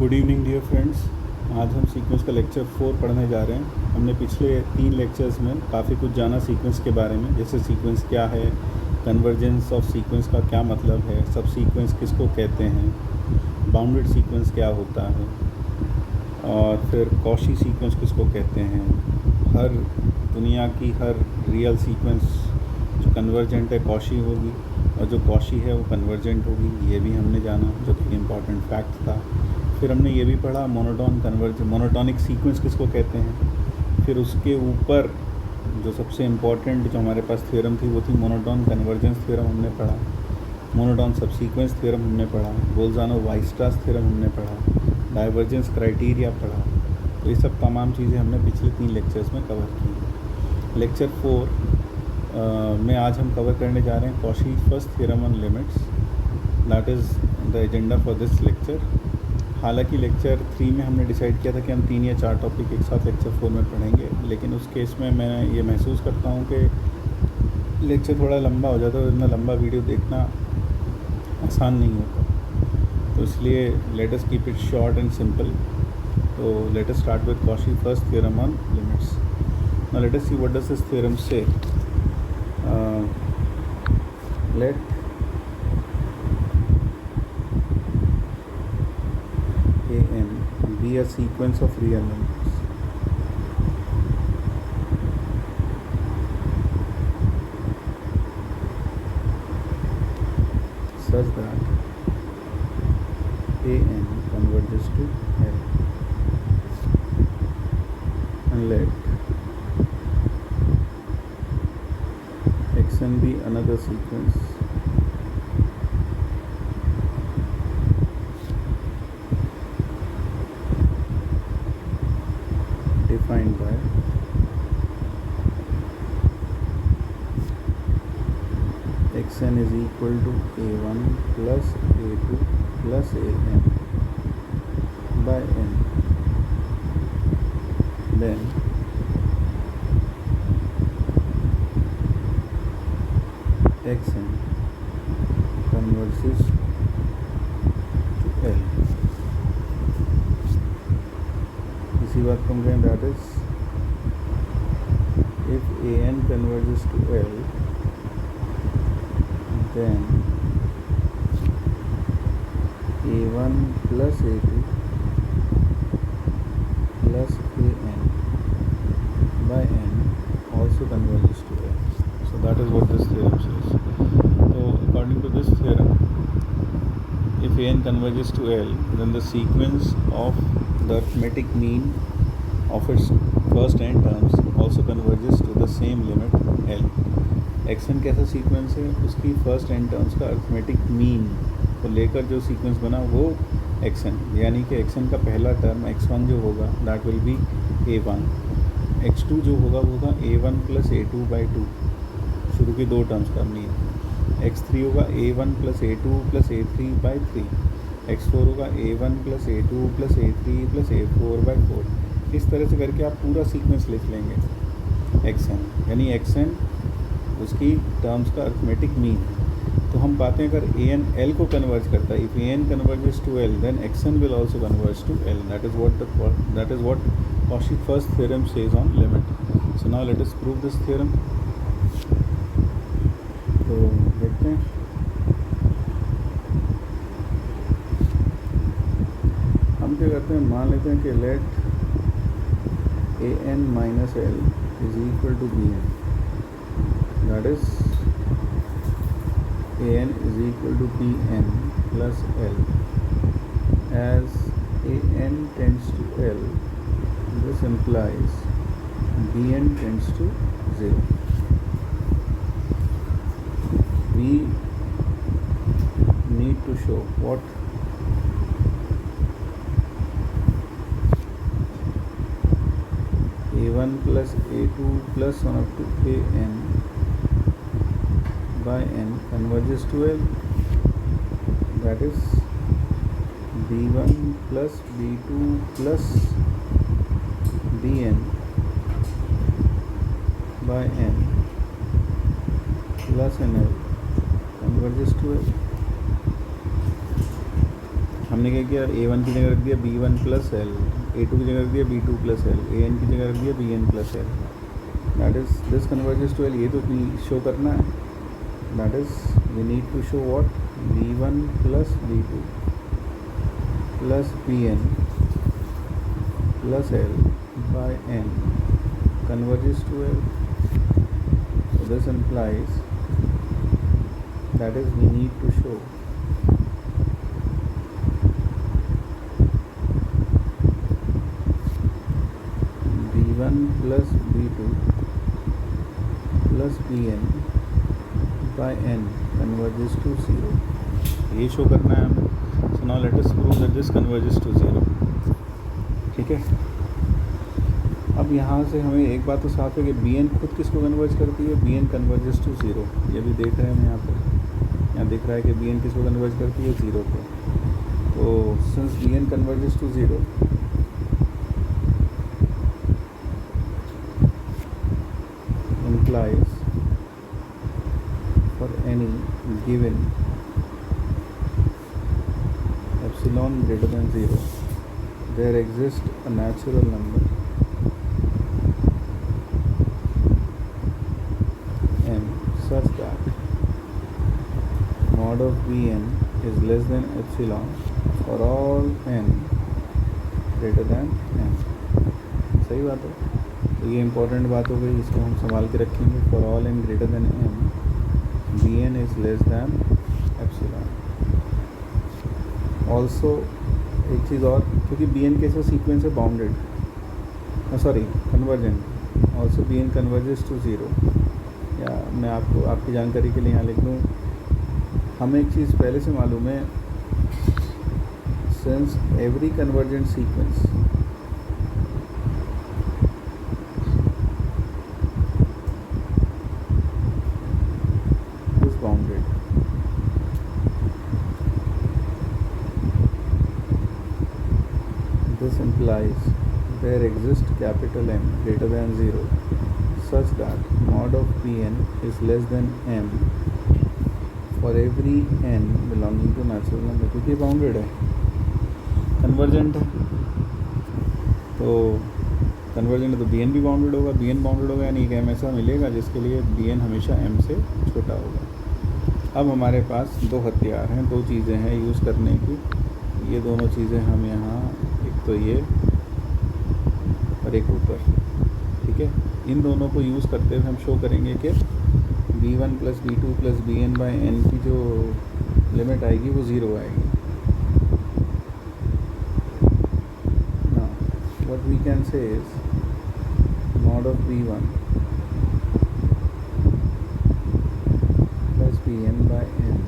Good evening dear friends. आज हम sequence का लेक्चर 4 पढ़ने जा रहे हैं। हमने पिछले 3 लेक्चर्स में काफ़ी कुछ जाना सीक्वेंस के बारे में, जैसे सीक्वेंस क्या है, कन्वर्जेंस ऑफ सीक्वेंस का क्या मतलब है, सब सीक्वेंस किसको कहते हैं, बाउंडेड सीक्वेंस क्या होता है, और फिर कॉशी सीक्वेंस किसको कहते हैं। हर दुनिया की हर रियल सीक्वेंस जो कन्वर्जेंट है कॉशी होगी, और जो कॉशी है वो कन्वर्जेंट होगी, ये भी हमने जाना, जो कि इम्पॉर्टेंट फैक्ट था। फिर हमने ये भी पढ़ा मोनोटॉनिक सीक्वेंस किसको कहते हैं। फिर उसके ऊपर जो सबसे इम्पॉर्टेंट जो हमारे पास थ्योरम थी वो थी मोनोटॉन कन्वर्जेंस थ्योरम हमने पढ़ा, मोनोटॉन सबसीक्वेंस थ्योरम हमने पढ़ा, बोल्जानो-वाइस्ट्रास थ्योरम हमने पढ़ा, डाइवर्जेंस क्राइटेरिया पढ़ा। तो ये सब तमाम चीज़ें हमने पिछले 3 लेक्चर्स में कवर की। लेक्चर 4 में आज हम कवर करने जा रहे हैं Cauchy first theorem on limits. That is the agenda for this lecture. हालांकि लेक्चर 3 में हमने डिसाइड किया था कि हम 3 या 4 टॉपिक एक साथ लेक्चर 4 में पढ़ेंगे, लेकिन उस केस में मैं ये महसूस करता हूँ कि लेक्चर थोड़ा लंबा हो जाता है और इतना लंबा वीडियो देखना आसान नहीं होता। तो इसलिए let us keep it short and simple. तो let us start with Cauchy first theorem on limits. Now let us see what does this theorem say. Let an be a sequence of real numbers such that an converges to L, and let xn be another sequence defined by xn is equal to a1 plus a2 plus an by n. Then xn converges to L. इसी बात को हम कहें that is if an converges to L, then a1 plus a2 plus an by n also converges to L. So that is what this theorem says. So according to this theorem, if an converges to L, then the sequence of the arithmetic mean of its first n terms also converges to the same limit L. xn कैसा sequence है, उसकी first n terms का arithmetic mean को लेकर जो sequence बना वो xn, यानी कि xn का पहला टर्म x1 जो होगा that will be a1, x2 जो होगा वो होगा a1 प्लस a2 बाई 2, शुरू की 2 टर्म्स का मीन, x3 होगा a1 plus a2 plus a3 by 3, x4 होगा a1 plus a2 plus a3 plus a4 by 4। इस तरह से करके आप पूरा सीक्वेंस लिख लेंगे xn, यानी xn उसकी टर्म्स का अरिथमेटिक मीन। तो हम पाते हैं अगर an L को कन्वर्ज करता है, if an converges to L then xn will also converge to L। That is what Cauchy first theorem says on limit. So now let us prove this theorem. तो देखते हैं। हम क्या करते हैं, मान लेते हैं कि late an minus L is equal to bn, that is an is equal to bn plus L. As an tends to L, this implies bn tends to 0. We need to show what a1 plus a2 plus 1 up to an by n converges to L, that is b1 plus b2 plus bn by n plus nl converges to L। हमने क्या किया, A1 की जगह रख दिया B1 plus L, A2 की जगह रख दिया B2 प्लस एल, AN की जगह रख दिया BN plus L. That is this converges to L, ये तो शो करना है। That is we need to show what, B1 plus B2 plus BN plus L by N converges to L. So this implies that is we need to show B1 plus B2 plus Bn by N converges to 0. ये show करना है हमें। So now let us prove that this converges to 0. ठीक है। अब यहाँ से हमें एक बात तो साफ है कि Bn खुद किसको कन्वर्ज करती है, Bn कन्वर्जेस टू 0। ये भी देख रहे हैं हम यहाँ पर, यहाँ दिख रहा है कि Bn किसको कन्वर्ज करती है, 0 को। तो since Bn converges to 0, implies for any given epsilon greater than 0 there exists a natural number m such that mod of Bn is less than epsilon for all n greater than m। सही बात है। तो ये important बात हो गई, इसको हम संभाल के रखेंगे। For all n greater than m Bn is less than epsilon. Also एक चीज़ और, क्योंकि Bn कैसा सीक्वेंस है, bounded, sorry convergent, also Bn converges to 0। या मैं आपको आपकी जानकारी के लिए यहाँ लिख दूँ, हमें एक चीज़ पहले से मालूम है, since every convergent sequence is bounded, this implies there exists capital M greater than 0 such that mod of Bn is less than m for every n belonging to natural number। क्योंकि बाउंडेड है, convergent है, तो convergent है तो Bn भी bounded होगा, Bn bounded होगा, यानी एक m ऐसा मिलेगा जिसके लिए Bn हमेशा m से छोटा होगा। अब हमारे पास दो हथियार हैं, दो चीज़ें हैं यूज़ करने की। ये दोनों चीज़ें हम यहाँ, एक तो ये और एक ऊपर, ठीक है। इन दोनों को यूज़ करते हुए हम शो करेंगे कि B1 plus B2 plus Bn by n की जो लिमिट आएगी वो 0 आएगी। Now what we can say is mod of B1 plus Bn by n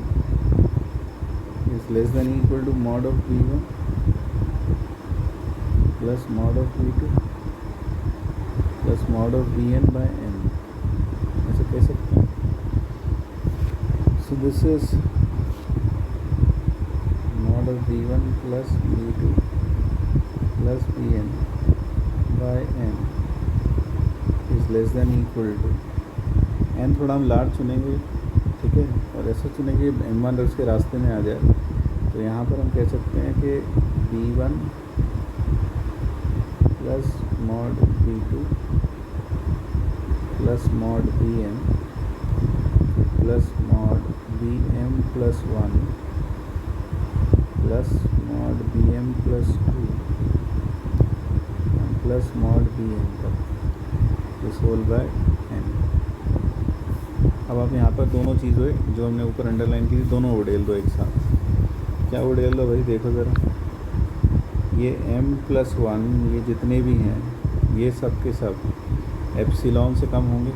is less than equal to mod of B1 plus mod of B2 plus mod of Bn by n। ऐसे कह सकते हैं। So this is mod of B1 plus B2 plus Bn by n is less than equal to, n थोड़ा हम large चुनेंगे, ठीक है, और ऐसा चुनेंगे m1 उसके रास्ते में आ जाए। तो यहाँ पर हम कह सकते हैं कि B1 plus mod B2 plus mod Bn plus mod Bm plus 1 plus mod Bm plus 2 plus mod Bn तक, दिस होल बाय n। अब आप यहाँ पर दोनों चीज़ें जो हमने ऊपर अंडरलाइन की थी, दोनों उड़ेल दो एक साथ। क्या उड़ेल दो भाई, देखो ज़रा, ये m प्लस 1 ये जितने भी हैं ये सब के सब एप्सिलॉन से कम होंगे,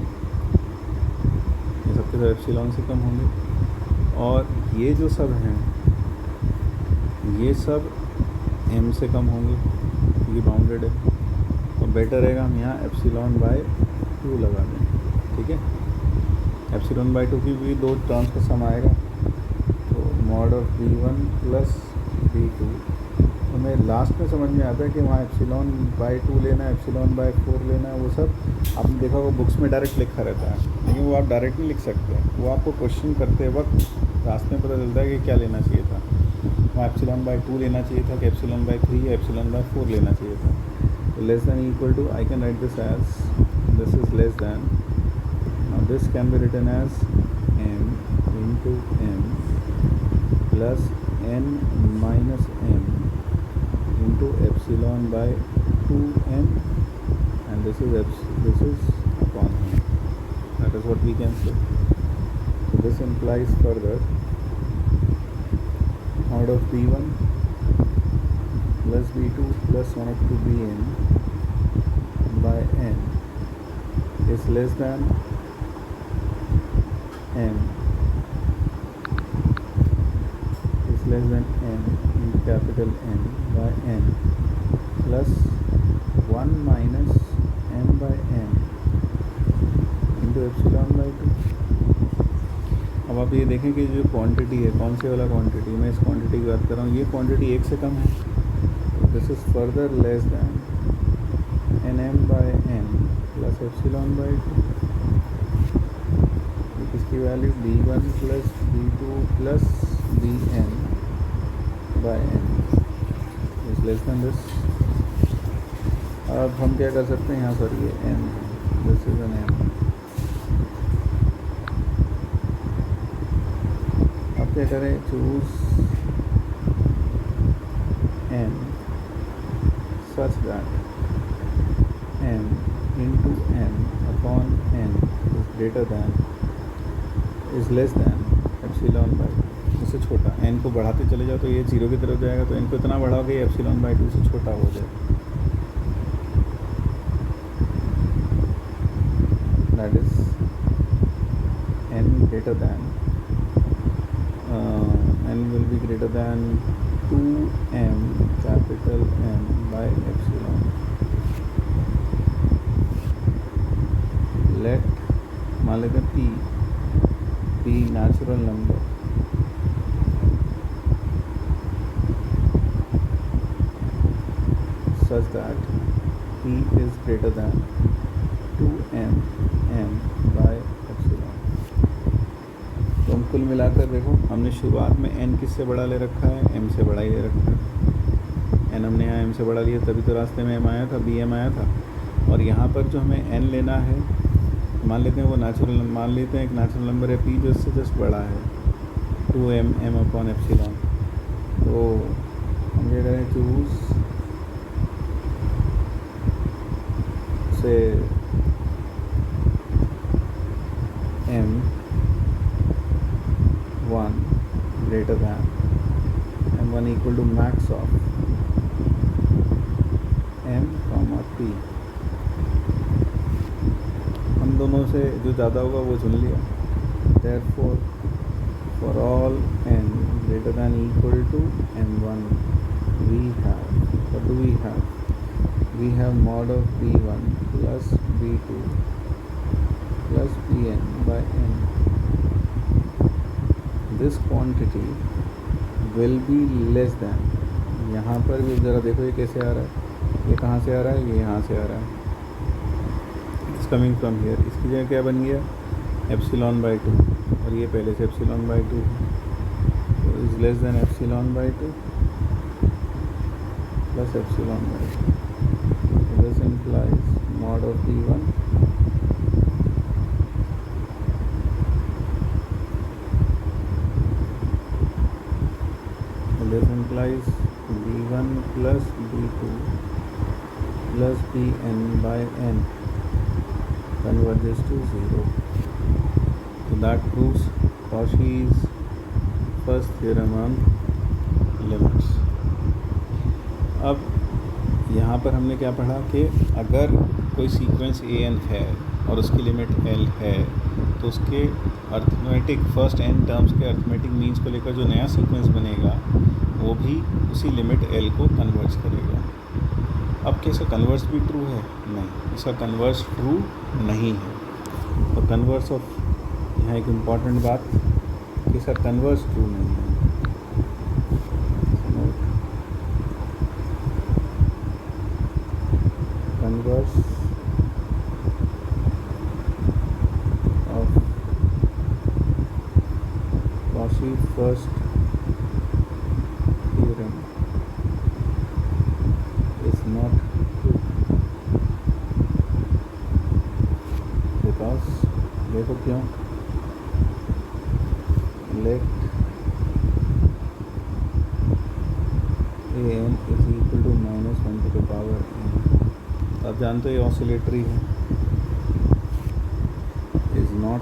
ये सब के सब एप्सिलॉन से कम होंगे, और ये जो सब हैं ये सब m से कम होंगे, ये बाउंडेड है। तो बेटर रहेगा हम यहाँ एप्सिलॉन बाय 2 लगा दें, ठीक है। एप्सिलॉन बाय 2 की भी दो टर्म्स का सम आएगा, तो mod of B1 plus B2, हमें लास्ट में समझ में आता है कि वहाँ एप्सिलॉन बाय 2 लेना है, एप्सिलॉन बाय 4 लेना है, वो सब आपने देखा होगा बुक्स में डायरेक्ट लिखा रहता है, लेकिन वो आप डायरेक्ट नहीं लिख सकते, वो आपको क्वेश्चन करते वक्त रास्ते में पता चलता है कि क्या लेना चाहिए था। वहाँ एप्सिलॉन बाय 2 लेना चाहिए था कि एप्सिलॉन बाय 3 या एप्सिलॉन बाय 4 लेना चाहिए था. तो less than equal to, I can write this as, this is less than. Now this can be written as m into m plus n minus m into epsilon by 2m, and this is upon m. That is what we can say. So this implies further mod of b1 plus b2 plus 1 up to bn by n is less than m in capital N by n plus 1 minus m by n into epsilon by 2. अब आप ये देखें कि जो quantity है, कौन से वाला क्वांटिटी, मैं इस क्वांटिटी की बात कर रहा हूँ, ये क्वांटिटी 1 से कम है. This is further less than N M by N plus epsilon by 2. इसकी value b1 plus b2 plus bn by n is less than this. अब हम क्या कर सकते हैं, यहाँ पर ये m है, दिस इज एन m. अब क्या करें, choose m such that m into m upon n is greater than, is less than epsilon by 2. इससे छोटा. n को बढ़ाते चले जाओ तो ये 0 की तरफ जाएगा, तो n को इतना बढ़ाओगे ये एप्सिलॉन बाय 2 से छोटा हो जाएगा. That is n greater than n will be greater than 2m capital M by epsilon. Let मान लेते हैं p natural number such that p is greater than 2m m by epsilon. तो हम कुल मिलाकर देखो, हमने शुरुआत में n किससे बड़ा ले रखा है, m से बड़ा ही ले रखा है. n हमने यहाँ m से बड़ा लिया, तभी तो रास्ते में m आया था, bm आया था. और यहाँ पर जो हमें n लेना है, मान लेते हैं वो नेचुरल, मान लेते हैं एक नेचुरल नंबर है p जो इससे जस्ट बड़ा है, 2m m अपॉन एप्सिलॉन. तो हम क्या करें, चूज से m 1 greater than m1 equal to max of m comma p. हम दोनों से जो ज़्यादा होगा वो चुन लिया. Therefore for all n greater than equal to m1 we have, what do we have? We have mod of b1 plus b2 plus bn by n. This quantity will be less than, यहाँ पर भी ज़रा देखो ये कैसे आ रहा है, ये कहाँ से आ रहा है, ये यहाँ से आ रहा है. It's coming from here. इसकी जगह क्या बन गया, एप्सिलॉन बाय 2, और ये पहले से एप्सिलॉन बाय 2 है. तो is less than epsilon by 2 plus epsilon by 2. This implies mod of b1 this implies b1 plus b2 plus bn by n converges to 0. So that proves Cauchy's first theorem on limits. अब यहाँ पर हमने क्या पढ़ा कि अगर कोई sequence an है और उसकी लिमिट l है, तो उसके अर्थमेटिक फर्स्ट n टर्म्स के अर्थमेटिक मीन्स को लेकर जो नया सीक्वेंस बनेगा वो भी उसी लिमिट l को कन्वर्ज करेगा. अब क्या इसका कन्वर्स भी ट्रू है? नहीं, इसका कन्वर्स ट्रू नहीं है. तो कन्वर्स ऑफ, यहाँ एक इम्पॉर्टेंट बात कि इसका कन्वर्स ट्रू नहीं है. Converse of Cauchy first converge. देखो क्यों, let A N is equal to -1 n। आप जानते हो ये ऑसिलेटरी है, इज नॉट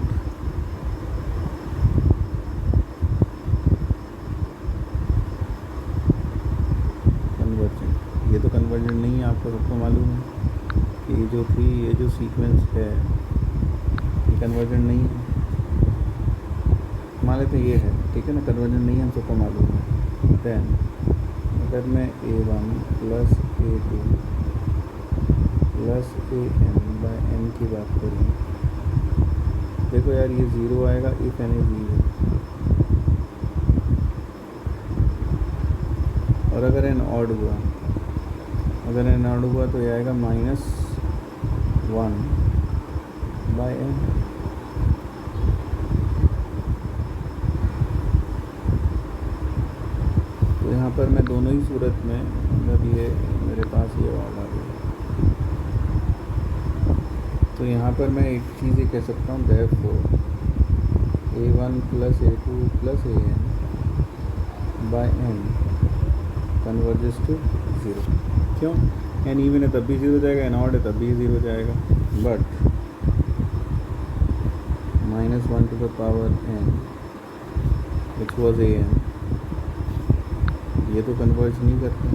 कन्वर्जेंट। ये तो कन्वर्जेंट नहीं है, आपको सबको मालूम है कि ये जो सीक्वेंस है ये कन्वर्जेंट नहीं है। मान लेते ये है, ठीक है ना, कन्वर्जेंट नहीं है, हम सबको मालूम है। देन अगर मैं A1 plus A2 plus AN/n की बात करूँ, देखो यार ये 0 आएगा इफ n इज 0, और अगर n ऑड हुआ, तो ये आएगा -1/n। तो यहाँ पर मैं दोनों ही सूरत में, मतलब ये मेरे पास ये वाला है, तो यहाँ पर मैं एक चीज़ ये कह सकता हूँ, therefore A1 plus A2 plus AN/n converges to 0। क्यों? n इवन है तब भी 0 जाएगा, n ऑड है तब भी 0 जाएगा, but -1/n which was AN, ये तो कन्वर्ज नहीं करता।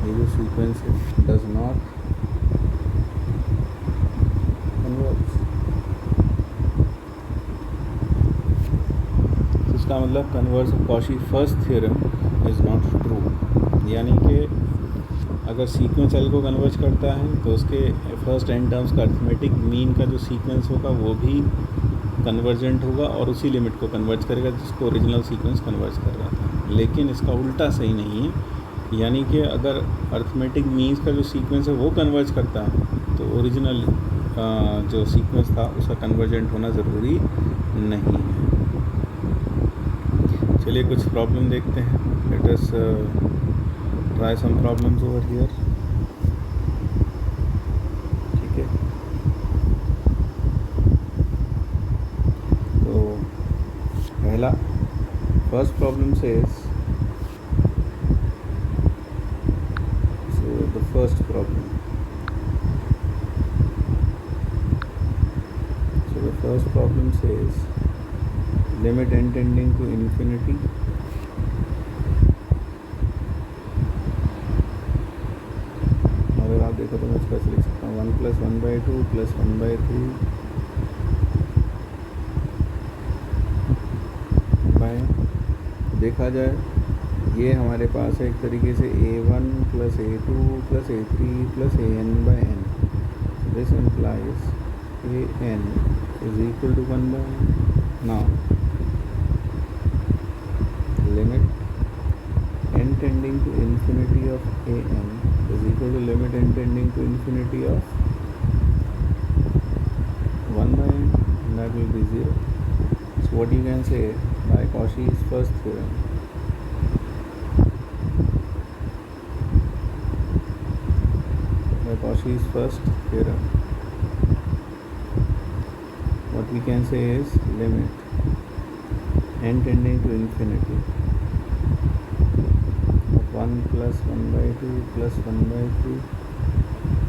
ये जो सीक्वेंस है डज नॉट कन्वर्ज। इसका मतलब converse of Cauchy first theorem is not true. यानी कि अगर सीक्वेंस एल को कन्वर्ज करता है तो उसके फर्स्ट n टर्म्स का अरिथमेटिक मीन का जो सीक्वेंस होगा वो भी कन्वर्जेंट होगा और उसी लिमिट को कन्वर्ज करेगा जिसको ओरिजिनल सीक्वेंस कन्वर्ज कर रहा था। लेकिन इसका उल्टा सही नहीं है, यानी कि अगर अरिथमेटिक मीन्स का जो सीक्वेंस है वो कन्वर्ज करता है तो ओरिजिनल जो सीक्वेंस था उसका कन्वर्जेंट होना ज़रूरी नहीं है। चलिए कुछ प्रॉब्लम देखते हैं। Let us try some problems over here. ठीक है, तो पहला first problem says, so the first problem, says limit n tending to infinity अगर आप देखो तो मैं इसका लिख सकता हूँ 1 + 1/2 + 1/3 बाय, देखा जाए ये हमारे पास है एक तरीके से A1 + A2 + A3 + AN/n। This implies AN is equal to 1/n. Now limit n tending to infinity of AN is equal to limit n tending to infinity of 1/n, and that will be 0. So what you can say by Cauchy's first theorem, what we can say is limit n tending to infinity of 1 + 1/2 + 1/3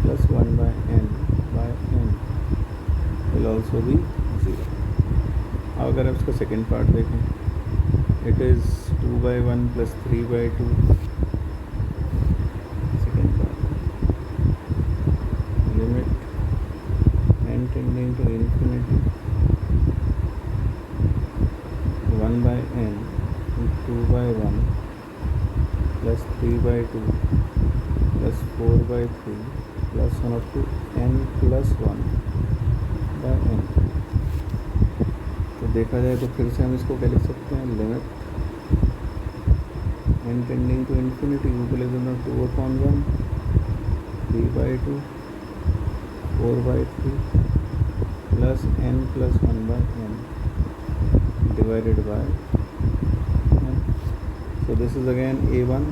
+ 1/n by n will also be 0. अब अगर आप इसका second part देखें, it is 2/1 + 3/2, second part, limit n tending to infinity 1/n is 2/1 + 3/2 + 4/3 + 1 up to n + 1/n। तो देखा जाए तो फिर से हम इसको क्या लिख सकते हैं, limit n tending to infinity equal to 2/1 3/2 4/3 plus n plus 1/n divided by n. So this is again A1,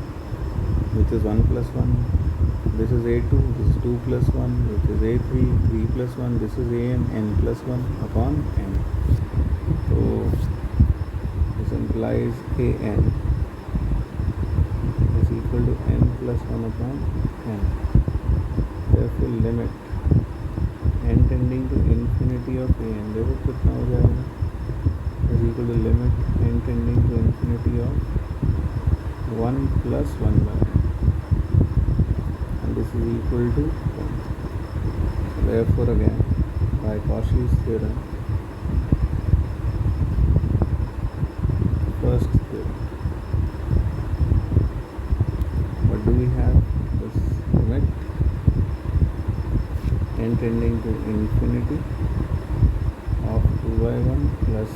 which is 1 + 1. This is A2, this is 2 plus 1, which is a3, 3 plus 1, this is n plus 1 upon n. So this implies an is equal to n plus 1 upon n. Therefore limit n tending to infinity of an, देखो कितना हो जाएगा, is equal to limit n tending to infinity of 1 plus 1 by n, and this is equal to 1. Therefore again, by Cauchy's theorem, first theorem, what do we have? This limit n tending to infinity of 2 by 1 plus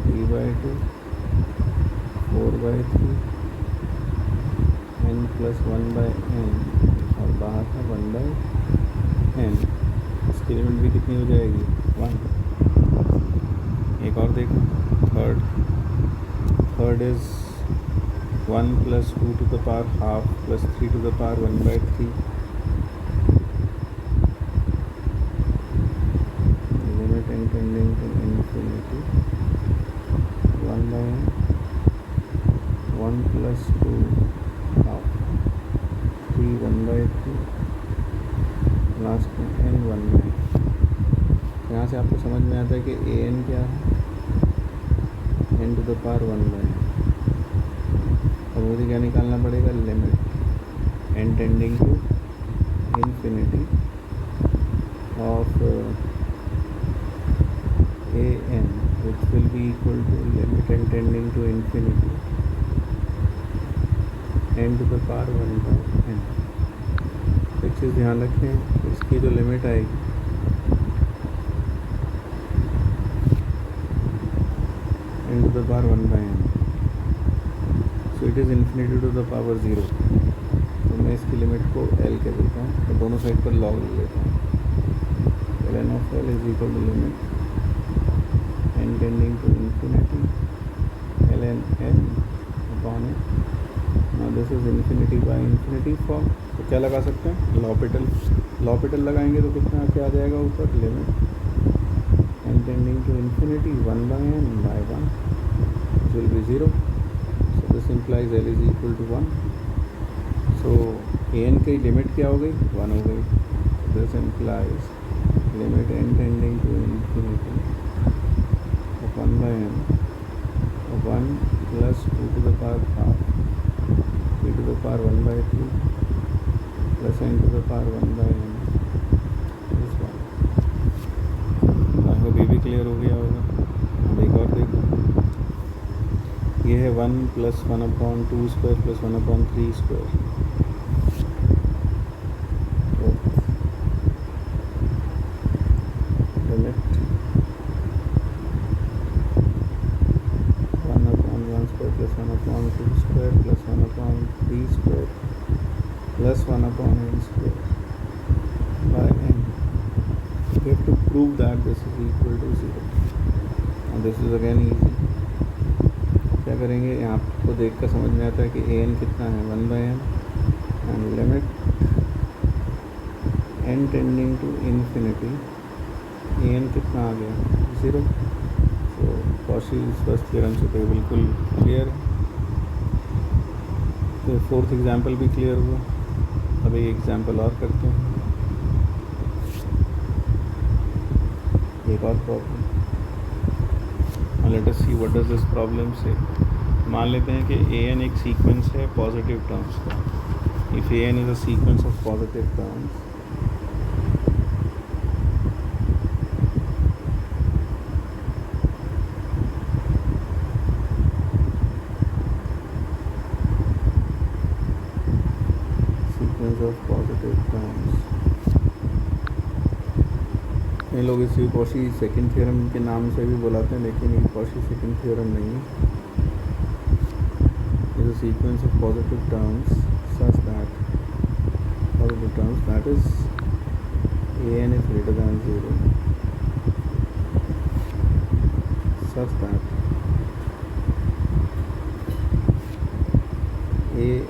3 by 2, 4 by 3, n plus 1 by n, और बाहर था 1 by n. इसकी limit भी कितनी हो जाएगी? 1. एक और देखो, third is 1 plus 2 to the power half plus 3 to the power 1 by 3. Limit n tending to infinity 1 by n, 1 plus 2 half, 3 1 by 3, last में n 1 by n. यहाँ से आपको समझ में आता है कि a n क्या है, n to the power 1 by n. और मुझे क्या निकालना पड़ेगा? Limit n tending to infinity of a n, which will be equal to limit n tending to infinity n to the power 1 by n. एक चीज़ ध्यान रखें, इसकी जो लिमिट आएगी n to the power 1 by n, so it is infinity to the power 0. तो मैं इसकी limit को l कह देता हूँ, तो दोनों साइड पर log ले लेता हूँ. ln of l is equal to limit n tending to infinity ln n upon n. Now this is infinity by infinity form. तो क्या लगा सकते हैं? लॉपिटल लगाएंगे तो कितना क्या आ जाएगा ऊपर? Limit n tending to infinity 1 by n by 1, which will be 0. So this implies l is equal to 1. So an की लिमिट क्या हो गई? 1 हो गई. This implies limit n tending to infinity of 1 by n of 1 plus 2 to the power half, 3 to the power 1 by 3 plus n to the power 1 by n. This one. I hope ये भी clear हो गया होगा. अब एक और देखो, ये है 1 plus 1 upon 2 square plus 1 upon 3 square. तो limit 1 upon 1 square plus 1 upon 2 square plus 1 upon 3 square plus 1 upon n square by n. We have to prove that this is equal to 0. And this is again easy. क्या करेंगे? यहाँ आपको देख कर समझ में आता है कि an कितना है? 1 by n, and limit n tending to infinity an कितना आ गया? 0. So Cauchy's first theorem से तो बिल्कुल क्लियर है. तो फोर्थ एग्जाम्पल भी क्लियर हुआ. अब एक एग्जाम्पल और करते हैं, एक और problem. Late us see what does this problem से. मान लेते हैं कि an एक सीक्वेंस है पॉजिटिव टर्म्स का. If an is a sequence of positive terms, of positive terms. ये लोग इसे कॉशी सेकंड थ्योरम के नाम से भी बुलाते हैं, लेकिन ये कॉशी सेकंड थ्योरम नहीं है. Is a sequence of positive terms such that is an is greater than 0, such that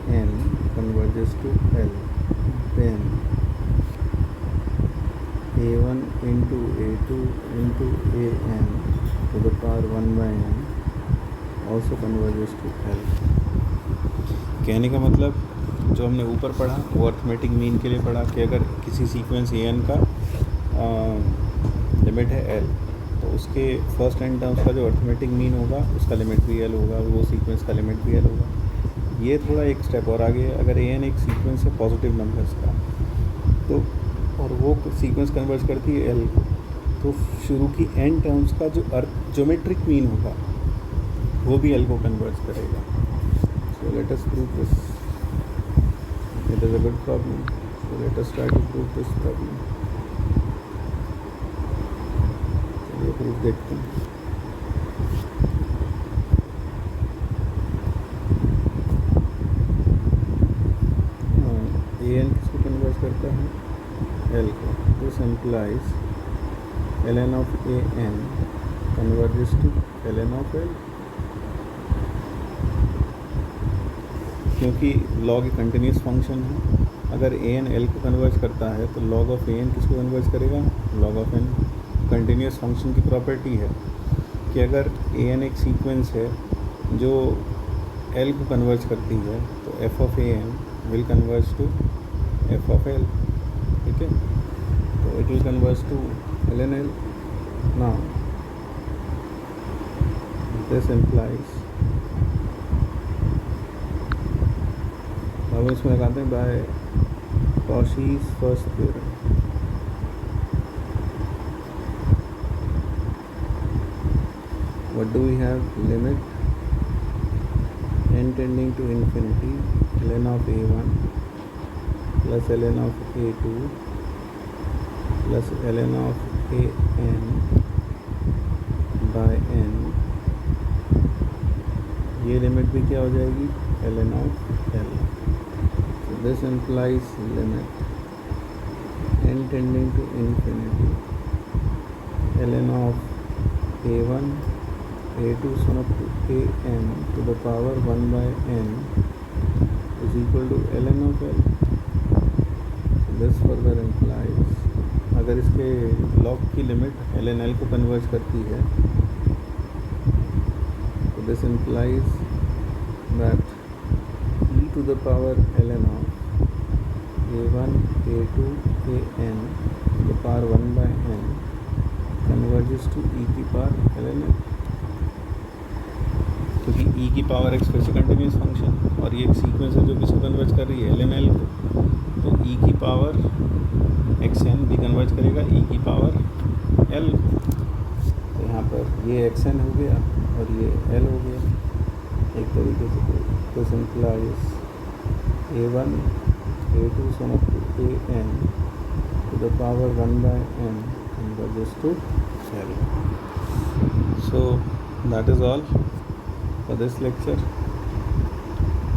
an converges to L. Then a1 into a2 into an to the power 1 by n also converges to L। कहने का मतलब जो हमने ऊपर पढ़ा वो arithmetic mean के लिए पढ़ा कि अगर किसी सीक्वेंस ए एन का लिमिट है एल, तो उसके फर्स्ट एन टर्म्स का जो अर्थमेटिक मीन होगा उसका लिमिट भी एल होगा, वो सीक्वेंस का लिमिट भी एल होगा। ये थोड़ा एक स्टेप और आगे है। अगर ए एन एक सीक्वेंस है पॉजिटिव नंबर्स का, तो और वो सीक्वेंस कन्वर्ज करती है एल को, तो शुरू की एन टर्म्स का जो ज्योमेट्रिक मीन होगा वो भी एल को कन्वर्ज करेगा। So let us prove this. It is a good problem, so let us try to prove this problem. चलिए प्रूफ देखते हैं। ए एन किसको कन्वर्ज करता है? एल को। This implies L N of A N converges to L N of L, क्योंकि log एक continuous function है। अगर ए एन एल को कन्वर्ज करता है तो लॉग ऑफ ए एन किसको कन्वर्ज करेगा? Log of N. Continuous function की प्रॉपर्टी है कि अगर ए एन एक सीक्वेंस है जो एल को कन्वर्ज करती है तो F of A N will converge to F of L. ठीक है, तो it will converge to L N L. Now this implies, अब इसमें लगाते हैं by Cauchy's first theorem. What do we have? Limit n tending to infinity ln of a1 plus ln of a2 plus ln of an by n, ये limit भी क्या हो जाएगी? ln of l। So this implies limit n tending to infinity ln of a1 a2 sum up to an to the power 1 by n is equal to ln of l। So this further implies, अगर इसके log की limit ln l को converge करती है, तो this implies that e to the power ln of a1 a2 an to the power 1 by n converges to e की power ln l, क्योंकि e की पावर x फिर से कंटिन्यूस फंक्शन और ये एक सीक्वेंस है जो किसको कन्वर्ज कर रही है? ln l को। तो e की पावर xn भी कन्वर्ज करेगा e की पावर l को। तो यहाँ पर ये xn हो गया और ये l हो गया एक तरीके से। तो simplifies a1 a2 sum up to an to the power 1 by n converges to l। So that is all for this lecture।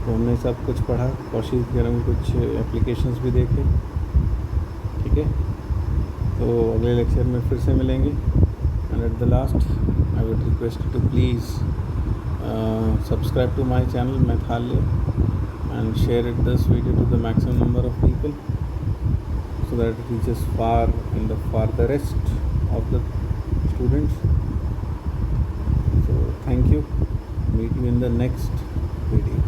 तो हमने सब कुछ पढ़ा, कॉशी's थ्योरम के कुछ एप्लीकेशंस भी देखे। ठीक है, तो अगले लेक्चर में फिर से मिलेंगे। And at the last I would request you to please subscribe to my channel Maithalya and share this video to the maximum number of people so that it reaches far in the farthest of the students। So thank you, meet you in the next video।